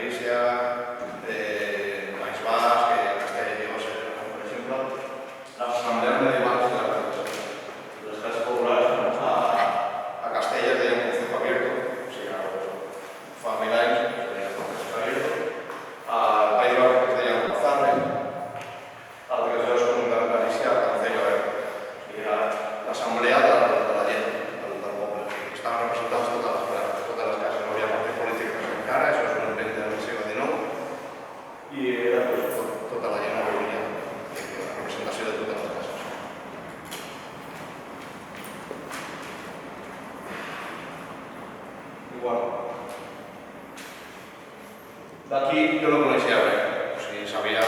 Galícia, País Basc, Castella i Lleó, per exemple, les assemblees medievals de les classes populars a Castella es deien concejo abierto, o sigui, fa 1000 anys es deia concejo abierto, al País Basc es deia Alzarre, altres llocs com de Galícia, Cancelo Abierto, o sigui, l'assemblea de la gent, del poble. Estaven representades totes les cases, no havia partit polític encara, això és un invent del segle XIX, i era tota la gent que venia, la representació de totes les cases. Igual. D'aquí jo no coneixia res, o sigui, sabia,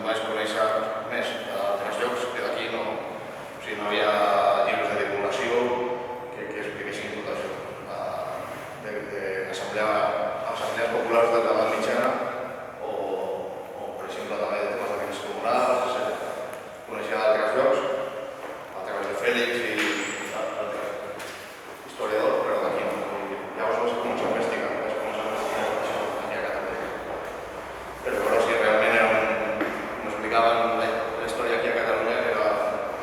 vaig conèixer més d'altres llocs que d'aquí no, o sigui, no havia llibres de divulgació que expliquessin tot això, assemblees populars de l'edat mitjana o, per exemple, també de temes de béns comunals, etc. Coneixia d'altres llocs, a través de Fèlix i d'altres historiadors, però d'aquí no. Llavors vaig començar a investigar això aquí a Catalunya. Per veure si realment era m'explicaven la història aquí a Catalunya, que era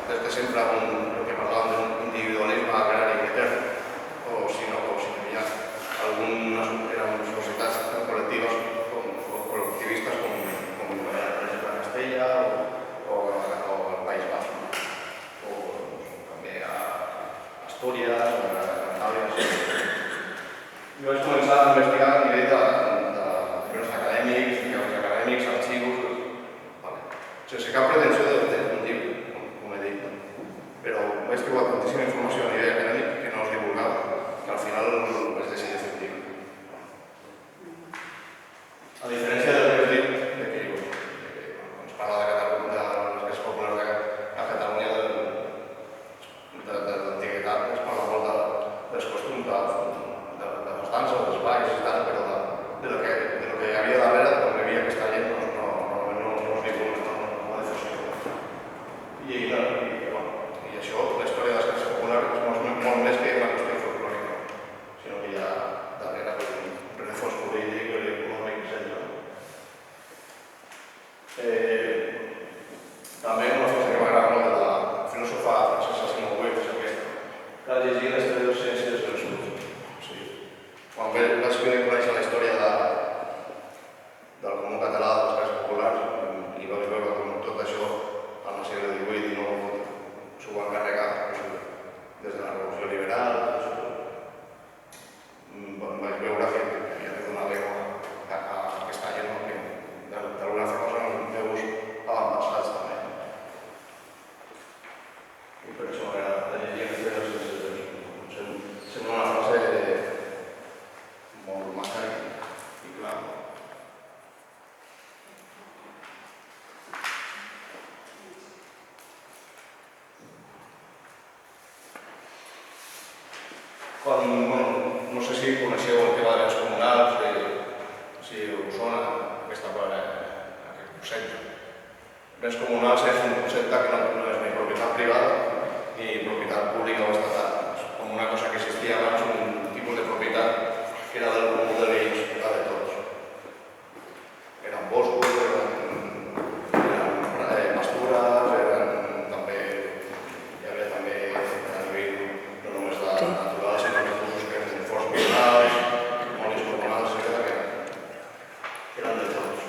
des de sempre el que parlaven d'un individualisme agrari etern, o si no, o si hi havia algunes societats col·lectives o col·lectivistes com era, per exemple, a Castella o al País Basc, o també a Astúries o a Cantàbria. Jo vaig començar a investigar a nivell de llibres acadèmics, arxius, sense cap pretensió d'un llibre, com he dit, però vaig trobar tantíssima informació a nivell acadèmic que no es divulgava, que al final vaig decidir fer un llibre. A diferència del que has dit, que ens parla de les classes populars a Catalunya de l'antiguitat, ens parla molt dels costums, de les danses, dels balls i tal, però de lo que hi havia darrere, quan hi havia aquesta gent, no es divulga, no ho difusió. I això, la història de les classes populars és molt més que una qüestió folclòrica, sinó que hi ha darrere un rerefons polític, econòmic, etc. També una cosa que m'agrada molt de la filòsofa francesa Simone Weil és aquesta, que ha llegit la història de les ciències del sud. Quan vaig conèixer la història del comú català, de les classes populars, i vaig veure com tot això, en el segle XVIII i XIX, s'ho van carregar des de la Revolució Liberal, vaig veure que havia de donar veu a aquesta gent que d'alguna forma són els meus avantpassats també. I per això m'agrada llegir aquestes coses. Sembla una frase molt mecànica i clar. No sé si coneixeu el tema de béns comunals, si us sona aquest concepte. Béns comunals és un concepte que no és ni propietat privada ni propietat pública o estatal. És com una cosa que existia abans, un tipus de propietat que era del comú de veïns, era de tots. Eren boscos, eren pastures, hi havia també a nivell no només de natural, sinó recursos que eren forts minerals, molis comunals, etc. que eren de tots.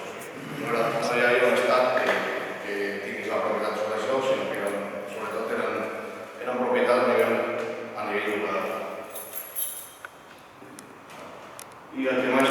No hi havia un estat que tingués la propietat sobre això, sinó que sobretot eren propietat a nivell local. I el que m'ha